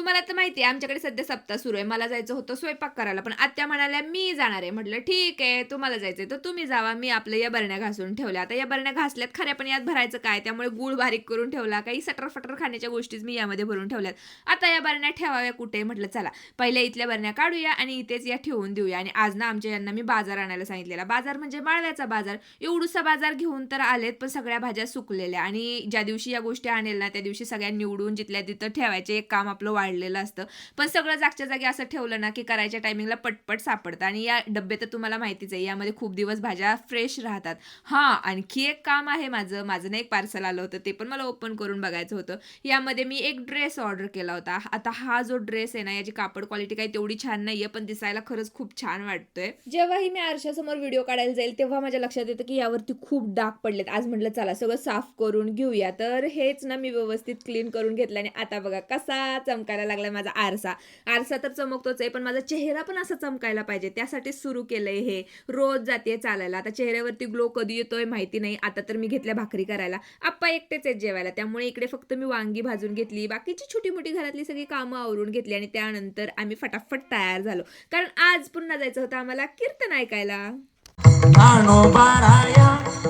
तुम्हाला तर माहिती आहे आमच्याकडे सध्या सप्ताह सुरू आहे. मला जायचं होतं स्वयंपाक करायला, पण आत्या म्हणाल्या, "मी जाणार आहे." म्हटलं, "ठीक आहे, तुम्हाला जायचंय तर तुम्ही जावा." मी आपल्या या बरण्या घासून ठेवल्या. आता या बरण्या घासल्यात खऱ्या, पण यात भरायचं काय? त्यामुळे गूळ बारीक करून ठेवला. काही सटर-फटर खाण्याच्या गोष्टीच मी यामध्ये भरून ठेवल्यात. आता या बरण्या ठेवाव्या कुठे? म्हटलं चला, पहिल्या इथल्या बरण्या काढूया आणि इथेच या ठेवून देऊया. आणि आज ना आमच्या यांना मी बाजार आणायला सांगितलेला. बाजार म्हणजे माळव्याचा बाजार. एवढूसा बाजार घेऊन तर आलेत, पण सगळ्या भाज्या सुकलेल्या आणि ज्या दिवशी या गोष्टी आणेल ना, त्या दिवशी सगळ्या निवडून जिथल्या तिथं ठेवायचे एक काम आपलं वाढलेलं असतं. पण सगळं जागच्या जागी असं ठेवलं ना, की करायच्या टायमिंगला पटपट सापडतं आणि या डब्बे तर तुम्हाला माहितीच आहे, यामध्ये खूप दिवस भाज्या फ्रेश राहतात. हां, आणखी एक काम आहे माझं. माझं ना एक पार्सल आलं होतं, ते पण मला ओपन करून बघायचं होतं. यामध्ये मी एक ड्रेस ऑर्डर केला होता. आता हा जो ड्रेस आहे ना, याची कापड क्वालिटी काही तेवढी छान नाहीये, पण दिसायला खरंच खूप छान वाटतोय. जेव्हाही मी आरशासमोर व्हिडिओ काढायला जाईल, तेव्हा माझ्या लक्षात येतं, की यावरती खूप डाग पडलेत. आज म्हटलं चला सगळं साफ करून घेऊया. तर हेच ना मी व्यवस्थित क्लीन करून घेतलं आणि आता बघा कसा चमकायला लागलाय माझा आरसा. आरसा तर चमकतोच आहे, पण माझा चेहरा पण असा चमकायला पाहिजे. त्यासाठीच सुरू केलंय हे. रोज जाते चालायला. आता चेहऱ्यावरती ग्लो कधी येतोय माहिती नाही. आता तर मी घेतल्या भाकरी करायला. आप्पा एकटेच आहेत जेवायला. त्यामुळे इकडे फक्त मी वांगी भाजून घेतली. बाकीची छोटी-मोठी घरातली सगळी कामं आवरून घेतली आणि त्यानंतर आम्ही फटाफट तयार झालो. कारण आज पुन्हा जायचं होतं आम्हाला कीर्तन ऐकायला.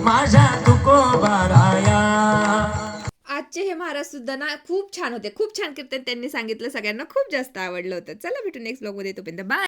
माझ्या तुकोबाराया. आजचे हे महाराज सुद्धा ना खूप छान होते. खूप छान कीर्तन त्यांनी सांगितलं. सगळ्यांना खूप जास्त आवडलं होतं. चला भेटू नेक्स्ट ब्लॉगमध्ये. तोपर्यंत बाय.